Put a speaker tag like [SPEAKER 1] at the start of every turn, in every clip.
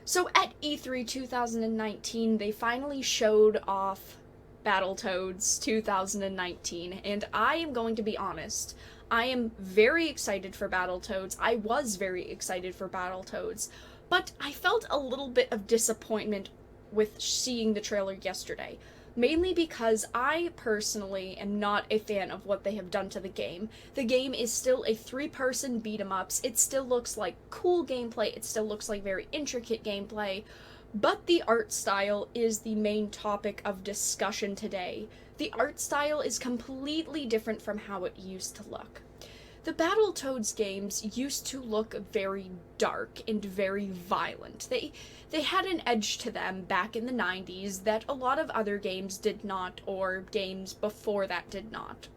[SPEAKER 1] So at E3 2019, they finally showed off Battletoads 2019, and I am going to be honest. I am very excited for Battletoads. I was very excited for Battletoads, but I felt a little bit of disappointment with seeing the trailer yesterday. Mainly because I personally am not a fan of what they have done to the game. The game is still a three-person beat-em-ups. It still looks like cool gameplay. It still looks like very intricate gameplay. But the art style is the main topic of discussion today. The art style is completely different from how it used to look. The Battletoads games used to look very dark and very violent. They had an edge to them back in the 90s that a lot of other games did not, or games before that did not.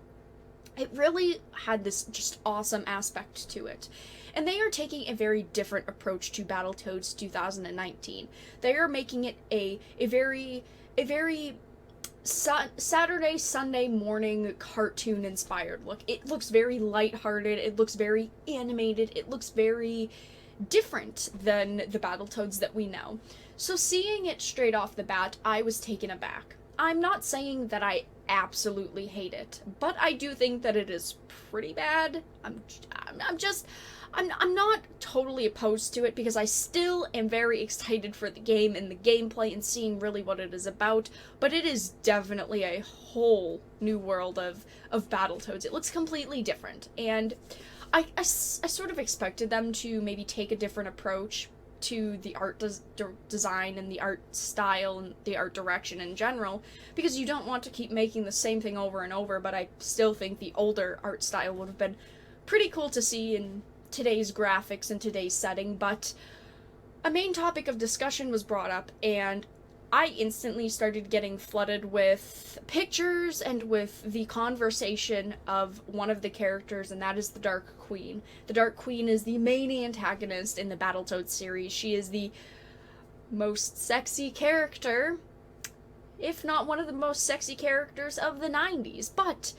[SPEAKER 1] It really had this just awesome aspect to it. And they are taking a very different approach to Battletoads 2019. They are making it a very Saturday, Sunday morning cartoon inspired look. It looks very lighthearted, it looks very animated, it looks very different than the Battletoads that we know. So seeing it straight off the bat, I was taken aback. I'm not saying that I absolutely hate it, but I do think that it is pretty bad. I'm not totally opposed to it because I still am very excited for the game and the gameplay and seeing really what it is about, but it is definitely a whole new world of Battletoads. It looks completely different, and I sort of expected them to maybe take a different approach to the art design and the art style and the art direction in general, because you don't want to keep making the same thing over and over, but I still think the older art style would have been pretty cool to see in today's graphics and today's setting. But a main topic of discussion was brought up, and I instantly started getting flooded with pictures and with the conversation of one of the characters, and that is the Dark Queen. The Dark Queen is the main antagonist in the Battletoads series. She is the most sexy character, if not one of the most sexy characters of the 90s, but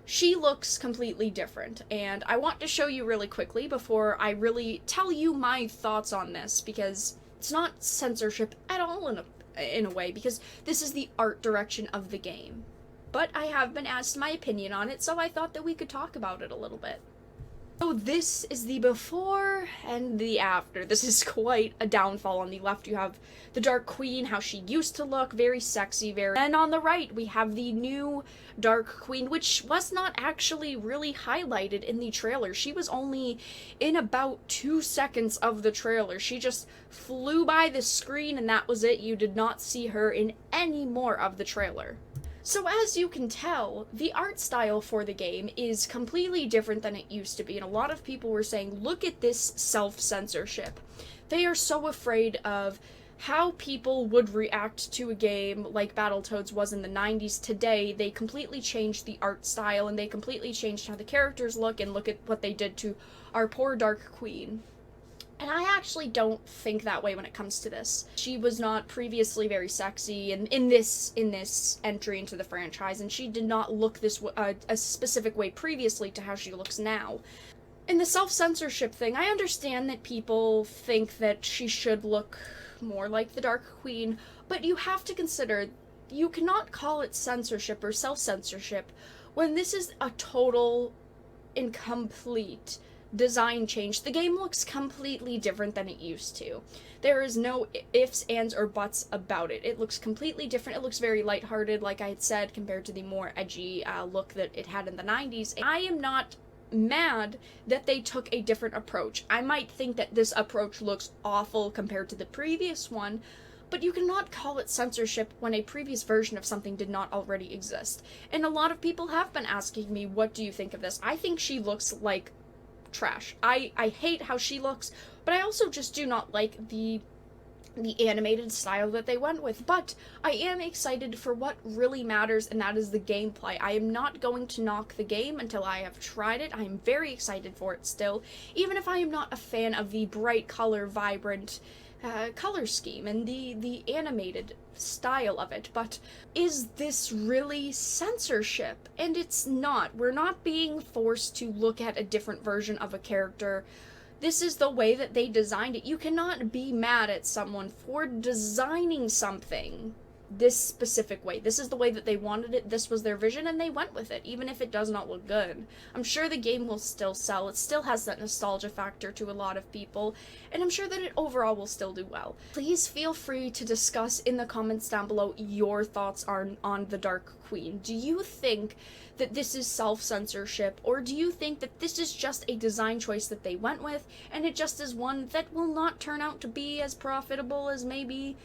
[SPEAKER 1] she looks completely different, and I want to show you really quickly before I really tell you my thoughts on this, because it's not censorship at all in a way, because this is the art direction of the game. But I have been asked my opinion on it, so I thought that we could talk about it a little bit. So this is the before and the after. This is quite a downfall. On the left you have the Dark Queen, how she used to look, very sexy, very... And on the right we have the new Dark Queen, which was not actually really highlighted in the trailer. She was only in about 2 seconds of the trailer. She just flew by the screen and that was it. You did not see her in any more of the trailer. So as you can tell, the art style for the game is completely different than it used to be, and a lot of people were saying, look at this self-censorship. They are so afraid of how people would react to a game like Battletoads was in the 90s. Today, they completely changed the art style, and they completely changed how the characters look, and look at what they did to our poor Dark Queen. And I actually don't think that way when it comes to this. She was not previously very sexy in this entry into the franchise, and she did not look this a specific way previously to how she looks now. In the self-censorship thing, I understand that people think that she should look more like the Dark Queen, but you have to consider, you cannot call it censorship or self-censorship when this is a total and complete design change. The game looks completely different than it used to. There is no ifs, ands, or buts about it. It looks completely different. It looks very lighthearted, like I had said, compared to the more edgy look that it had in the 90s. I am not mad that they took a different approach. I might think that this approach looks awful compared to the previous one, but you cannot call it censorship when a previous version of something did not already exist. And a lot of people have been asking me, what do you think of this? I think she looks like trash. I hate how she looks, but I also just do not like the animated style that they went with. But I am excited for what really matters, and that is the gameplay. I am not going to knock the game until I have tried it. I am very excited for it still, even if I am not a fan of the bright color, vibrant color scheme and the animated style of it. But is this really censorship? And it's not. We're not being forced to look at a different version of a character This is the way that they designed it. You cannot be mad at someone for designing something this specific way. This is the way that they wanted it. This was their vision, and they went with it, even if it does not look good. I'm sure the game will still sell. It still has that nostalgia factor to a lot of people, and I'm sure that it overall will still do well. Please feel free to discuss in the comments down below your thoughts on the Dark Queen. Do you think that this is self-censorship, or do you think that this is just a design choice that they went with, and it just is one that will not turn out to be as profitable as maybe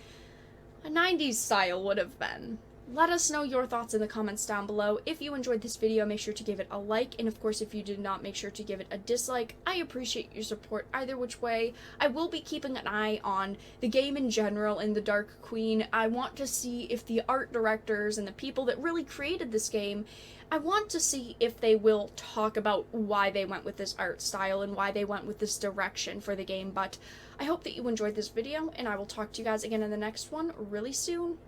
[SPEAKER 1] a 90s style would have been? Let us know your thoughts in the comments down below. If you enjoyed this video, make sure to give it a like, and of course if you did not, make sure to give it a dislike. I appreciate your support either which way. I will be keeping an eye on the game in general and the Dark Queen. I want to see if the art directors and the people that really created this game, I want to see if they will talk about why they went with this art style and why they went with this direction for the game. But I hope that you enjoyed this video, and I will talk to you guys again in the next one really soon.